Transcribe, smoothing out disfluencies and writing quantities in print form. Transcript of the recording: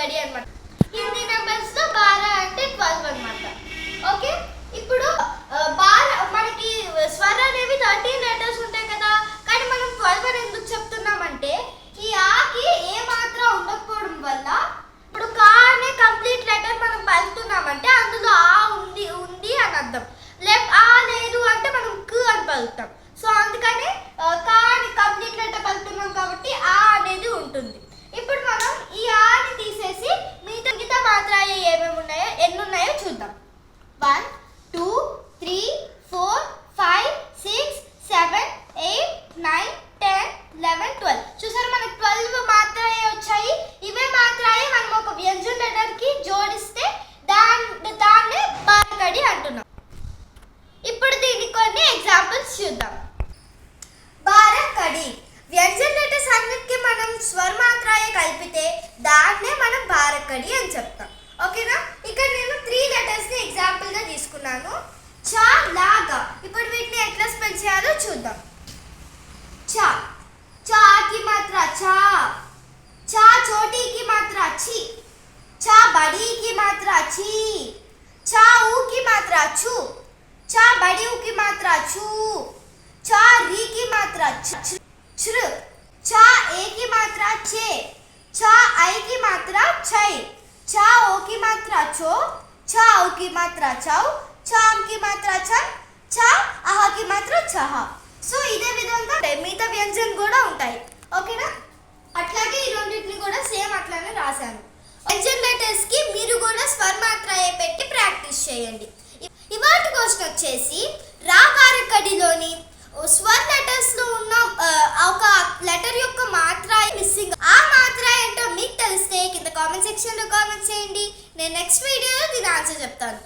కడి అన్నమాట. హిందీ నెంబర్స్ లో 12 అంటే 12 అన్నమాట. ఓకే, ఇప్పుడు మనకి స్వర అనేవి 13 లెటర్స్ ఉంటాయి కదా, కానీ మనం 12 అని ఎందుకు చెప్తున్నామంటే ఈ ఆకి ఏ మాత్రం ఉండకపోవడం వల్ల ఇప్పుడు కా అనే కంప్లీట్ లెటర్ మనం పలుకుతున్నామంటే అందులో ఆ ఉంది అని అర్థం. ఆ లేదు అంటే మనం కు అని పలుకుతాం. సో అందుకని కా అని కంప్లీట్ లెటర్ పలుకుతున్నాం కాబట్టి ఆ అనేది ఉంటుంది. ఇప్పుడు మనం ఈ ఆని తీసేసి మిగతా మాత్రాలు ఏమేమి ఉన్నాయో ఎన్ని ఉన్నాయో చూద్దాం. 1 2 3 4 5 6 7 8 9 10 11 12. చూసారు, మనకు 12 మాత్రాలే వచ్చాయి. ఇవే మాత్రాలే మనం ఒక వ్యంజన లెటర్ కి జోడిస్తే దాన్నే బారకడి అంటున్నాం. ఇప్పుడు దీనికి కొన్ని ఎగ్జాంపుల్స్ చూద్దాం. బారకడి వ్యంజన లెటర్స్ అన్నిటికీ మనం స్వర మాత్రాలే కలిపితే దాన్నే మనం బారకడి అని చెప్తాం. ఓకేనా, ఇక్కడ నేను 3 లెటర్స్ ని ఎగ్జాంపుల్ గా తీసుకున్నాను. చ లాగా. ఇప్పుడు వీటిని ఎట్లా స్పెల్ చేయాలో చూద్దాం. చ, చ की मात्रा चा, चा छोटी की मात्रा ची, चा बड़ी की मात्रा ची, चा ऊ की मात्रा छू, चा बड़ी ऊ की मात्रा छू, चा री की मात्रा छ्र, चा ए की मात्रा छे, चा आई की मात्रा छई, चा ओ की मात्रा छो, चा औ की मात्रा छौ, चा अम की मात्रा छन, चा आह की मात्रा छह. సో ఇదే విధంగా మిగతా వ్యంజన కూడా ఉంటాయి. ఓకేనా, అట్లాగే ఈ రెండింటిని కూడా సేమ్ అట్లానే రాశాను. వ్యంజన లెటర్స్ కి మీరు కూడా స్వర మాత్రాయే పెట్టి ప్రాక్టీస్ చేయండి. ఇవాటి క్వశ్చన్ వచ్చేసి రా బారకడిలోని స్వర లెటర్స్ లో ఉన్న ఒక లెటర్ యొక్క మాత్ర మిస్సింగ్. ఆ మాత్ర ఏంటో మీకు తెలిస్తే కింద కామెంట్ సెక్షన్ లో కామెంట్ చేయండి. నేను నెక్స్ట్ వీడియోలో దీని ఆన్సర్ చెప్తాను.